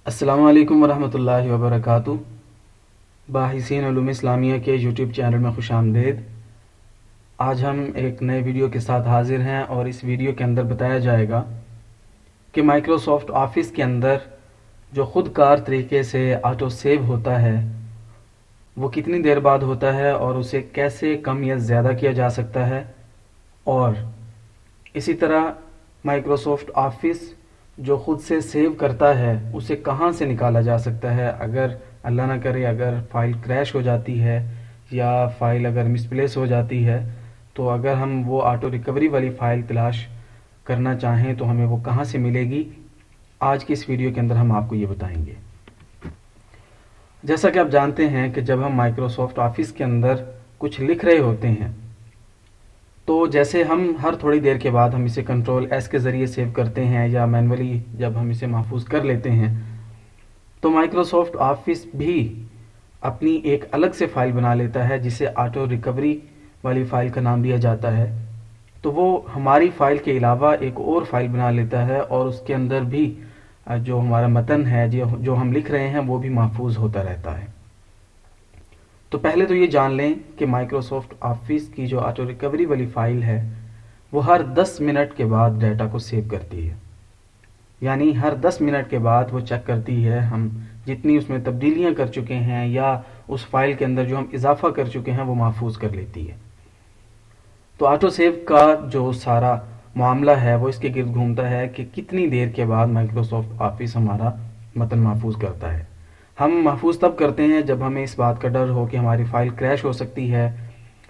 السلام علیکم ورحمۃ اللہ وبرکاتہ۔ باحثین علوم اسلامیہ کے یوٹیوب چینل میں خوش آمدید۔ آج ہم ایک نئے ویڈیو کے ساتھ حاضر ہیں اور اس ویڈیو کے اندر بتایا جائے گا کہ مائکروسافٹ آفس کے اندر جو خود کار طریقے سے آٹو سیو ہوتا ہے وہ کتنی دیر بعد ہوتا ہے اور اسے کیسے کم یا زیادہ کیا جا سکتا ہے، اور اسی طرح مائکروسافٹ آفس جو خود سے سیو کرتا ہے اسے کہاں سے نکالا جا سکتا ہے اگر اللہ نہ کرے اگر فائل کریش ہو جاتی ہے یا فائل اگر مس پلیس ہو جاتی ہے، تو اگر ہم وہ آٹو ریکوری والی فائل تلاش کرنا چاہیں تو ہمیں وہ کہاں سے ملے گی، آج کی اس ویڈیو کے اندر ہم آپ کو یہ بتائیں گے۔ جیسا کہ آپ جانتے ہیں کہ جب ہم مائکروسافٹ آفس کے اندر کچھ لکھ رہے ہوتے ہیں تو جیسے ہم ہر تھوڑی دیر کے بعد ہم اسے کنٹرول ایس کے ذریعے سیو کرتے ہیں یا مینولی جب ہم اسے محفوظ کر لیتے ہیں، تو مائکروسافٹ آفس بھی اپنی ایک الگ سے فائل بنا لیتا ہے جسے آٹو ریکوری والی فائل کا نام دیا جاتا ہے۔ تو وہ ہماری فائل کے علاوہ ایک اور فائل بنا لیتا ہے اور اس کے اندر بھی جو ہمارا متن ہے جو ہم لکھ رہے ہیں وہ بھی محفوظ ہوتا رہتا ہے۔ تو پہلے تو یہ جان لیں کہ مائکروسافٹ آفس کی جو آٹو ریکوری والی فائل ہے وہ ہر 10 منٹ کے بعد ڈیٹا کو سیو کرتی ہے، یعنی ہر 10 منٹ کے بعد وہ چیک کرتی ہے ہم جتنی اس میں تبدیلیاں کر چکے ہیں یا اس فائل کے اندر جو ہم اضافہ کر چکے ہیں وہ محفوظ کر لیتی ہے۔ تو آٹو سیو کا جو سارا معاملہ ہے وہ اس کے گرد گھومتا ہے کہ کتنی دیر کے بعد مائکروسافٹ آفس ہمارا متن محفوظ کرتا ہے۔ ہم محفوظ تب کرتے ہیں جب ہمیں اس بات کا ڈر ہو کہ ہماری فائل کریش ہو سکتی ہے،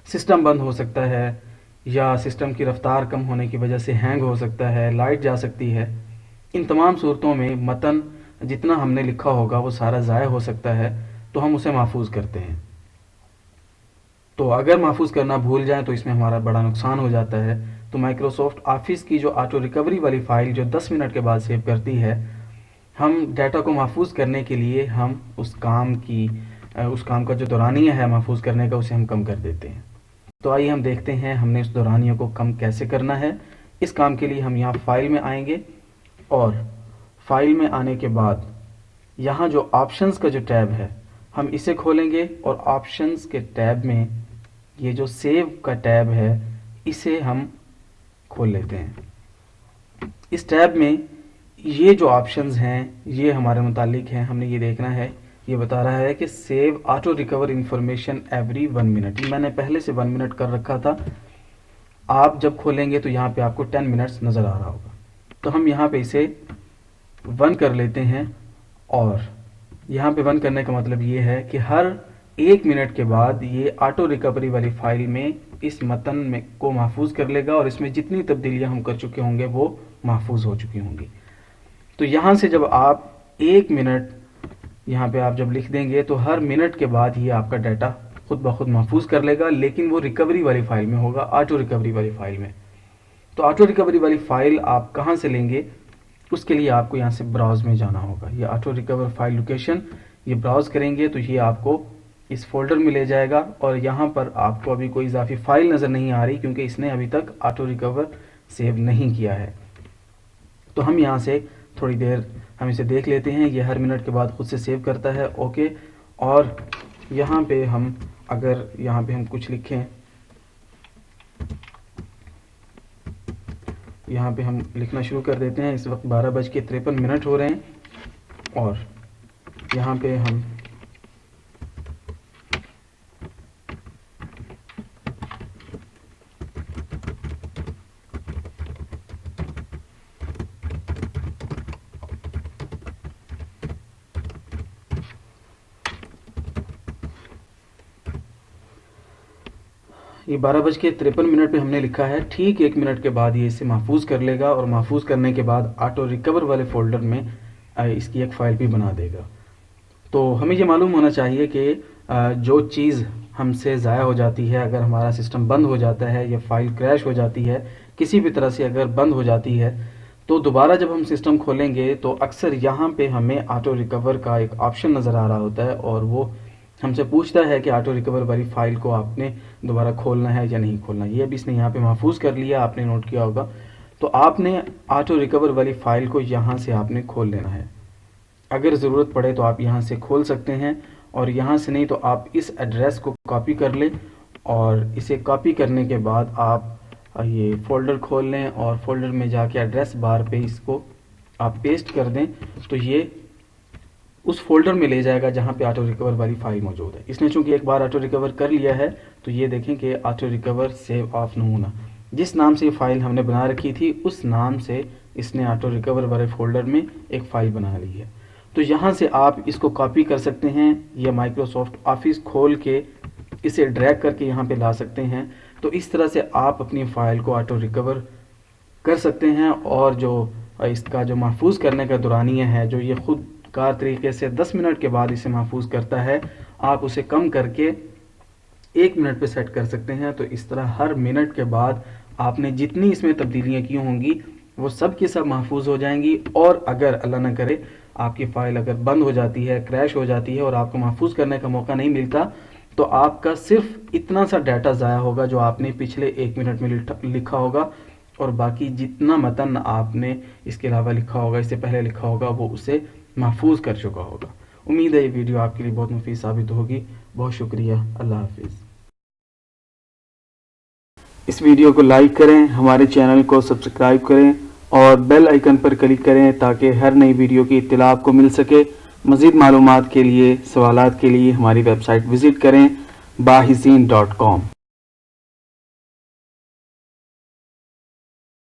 سسٹم بند ہو سکتا ہے یا سسٹم کی رفتار کم ہونے کی وجہ سے ہینگ ہو سکتا ہے، لائٹ جا سکتی ہے۔ ان تمام صورتوں میں متن جتنا ہم نے لکھا ہوگا وہ سارا ضائع ہو سکتا ہے، تو ہم اسے محفوظ کرتے ہیں۔ تو اگر محفوظ کرنا بھول جائیں تو اس میں ہمارا بڑا نقصان ہو جاتا ہے۔ تو مائکروسافٹ آفس کی جو آٹو ریکوری والی فائل جو 10 منٹ کے بعد سیو کرتی ہے، ہم ڈیٹا کو محفوظ کرنے کے لیے ہم اس کام کا جو دورانیہ ہے محفوظ کرنے کا اسے ہم کم کر دیتے ہیں۔ تو آئیے ہم دیکھتے ہیں ہم نے اس دورانیہ کو کم کیسے کرنا ہے۔ اس کام کے لیے ہم یہاں فائل میں آئیں گے اور فائل میں آنے کے بعد یہاں جو آپشنز کا جو ٹیب ہے ہم اسے کھولیں گے، اور آپشنز کے ٹیب میں یہ جو سیو کا ٹیب ہے اسے ہم کھول لیتے ہیں۔ اس ٹیب میں یہ جو آپشنز ہیں یہ ہمارے متعلق ہیں، ہم نے یہ دیکھنا ہے۔ یہ بتا رہا ہے کہ save auto recover information every 1 minute, میں نے پہلے سے 1 منٹ کر رکھا تھا، آپ جب کھولیں گے تو یہاں پہ آپ کو 10 منٹس نظر آ رہا ہوگا۔ تو ہم یہاں پہ اسے 1 کر لیتے ہیں، اور یہاں پہ 1 کرنے کا مطلب یہ ہے کہ ہر 1 منٹ کے بعد یہ آٹو ریکوری والی فائل میں اس متن میں کو محفوظ کر لے گا اور اس میں جتنی تبدیلیاں ہم کر چکے ہوں گے وہ محفوظ ہو چکی ہوں گی۔ تو یہاں سے جب آپ 1 منٹ یہاں پہ آپ جب لکھ دیں گے تو ہر منٹ کے بعد یہ آپ کا ڈیٹا خود بخود محفوظ کر لے گا، لیکن وہ ریکوری والی فائل میں ہوگا، آٹو ریکوری والی فائل میں۔ تو آٹو ریکوری والی فائل آپ کہاں سے لیں گے، اس کے لیے آپ کو یہاں سے براؤز میں جانا ہوگا۔ یہ آٹو ریکور فائل لوکیشن یہ براؤز کریں گے تو یہ آپ کو اس فولڈر میں لے جائے گا، اور یہاں پر آپ کو ابھی کوئی اضافی فائل نظر نہیں آ رہی کیونکہ اس نے ابھی تک آٹو ریکور سیو نہیں کیا ہے۔ تو ہم یہاں سے تھوڑی دیر ہم اسے دیکھ لیتے ہیں، یہ ہر منٹ کے بعد خود سے سیو کرتا ہے، اوکے۔ اور یہاں پہ ہم کچھ لکھیں، یہاں پہ ہم لکھنا شروع کر دیتے ہیں۔ اس وقت 12:53 ہو رہے ہیں، اور یہاں پہ ہم یہ 12:53 پہ ہم نے لکھا ہے، ٹھیک 1 منٹ کے بعد یہ اسے محفوظ کر لے گا، اور محفوظ کرنے کے بعد آٹو ریکور والے فولڈر میں اس کی ایک فائل بھی بنا دے گا۔ تو ہمیں یہ معلوم ہونا چاہیے کہ جو چیز ہم سے ضائع ہو جاتی ہے، اگر ہمارا سسٹم بند ہو جاتا ہے یا فائل کریش ہو جاتی ہے کسی بھی طرح سے اگر بند ہو جاتی ہے، تو دوبارہ جب ہم سسٹم کھولیں گے تو اکثر یہاں پہ ہمیں آٹو ریکور کا ایک آپشن نظر آ رہا ہوتا ہے، اور وہ ہم سے پوچھتا ہے کہ آٹو ریکور والی فائل کو آپ نے دوبارہ کھولنا ہے یا نہیں کھولنا۔ یہ بھی اس نے یہاں پہ محفوظ کر لیا، آپ نے نوٹ کیا ہوگا۔ تو آپ نے آٹو ریکور والی فائل کو یہاں سے آپ نے کھول لینا ہے۔ اگر ضرورت پڑے تو آپ یہاں سے کھول سکتے ہیں، اور یہاں سے نہیں تو آپ اس ایڈریس کو کاپی کر لیں، اور اسے کاپی کرنے کے بعد آپ یہ فولڈر کھول لیں اور فولڈر میں جا کے ایڈریس بار پہ اس کو آپ پیسٹ کر دیں، تو یہ اس فولڈر میں لے جائے گا جہاں پہ آٹو ریکور والی فائل موجود ہے۔ اس نے چونکہ ایک بار آٹو ریکور کر لیا ہے تو یہ دیکھیں کہ آٹو ریکور سیو آف نمونہ، جس نام سے یہ فائل ہم نے بنا رکھی تھی اس نام سے اس نے آٹو ریکور والے فولڈر میں ایک فائل بنا لی ہے۔ تو یہاں سے آپ اس کو کاپی کر سکتے ہیں، یا مائکروسافٹ آفس کھول کے اسے ڈریگ کر کے یہاں پہ لا سکتے ہیں۔ تو اس طرح سے آپ اپنی فائل کو آٹو ریکور کر سکتے ہیں، اور جو اس کا جو محفوظ کرنے کا دورانیہ ہے، جو یہ خود کار طریقے سے 10 منٹ کے بعد اسے محفوظ کرتا ہے، آپ اسے کم کر کے 1 منٹ پہ سیٹ کر سکتے ہیں۔ تو اس طرح ہر منٹ کے بعد آپ نے جتنی اس میں تبدیلیاں کی ہوں گی وہ سب کی سب محفوظ ہو جائیں گی، اور اگر اللہ نہ کرے آپ کی فائل اگر بند ہو جاتی ہے، کریش ہو جاتی ہے اور آپ کو محفوظ کرنے کا موقع نہیں ملتا، تو آپ کا صرف اتنا سا ڈیٹا ضائع ہوگا جو آپ نے پچھلے 1 منٹ میں لکھا ہوگا، اور باقی جتنا متن آپ نے اس کے علاوہ لکھا ہوگا، اس سے پہلے لکھا ہوگا، وہ اسے محفوظ کر چکا ہوگا۔ امید ہے یہ ویڈیو آپ کے لیے بہت مفید ثابت ہوگی۔ بہت شکریہ، اللہ حافظ۔ اس ویڈیو کو لائک کریں، ہمارے چینل کو سبسکرائب کریں اور بیل آئیکن پر کلک کریں تاکہ ہر نئی ویڈیو کی اطلاع آپ کو مل سکے۔ مزید معلومات کے لیے، سوالات کے لیے ہماری ویب سائٹ وزٹ کریں باحثین.com۔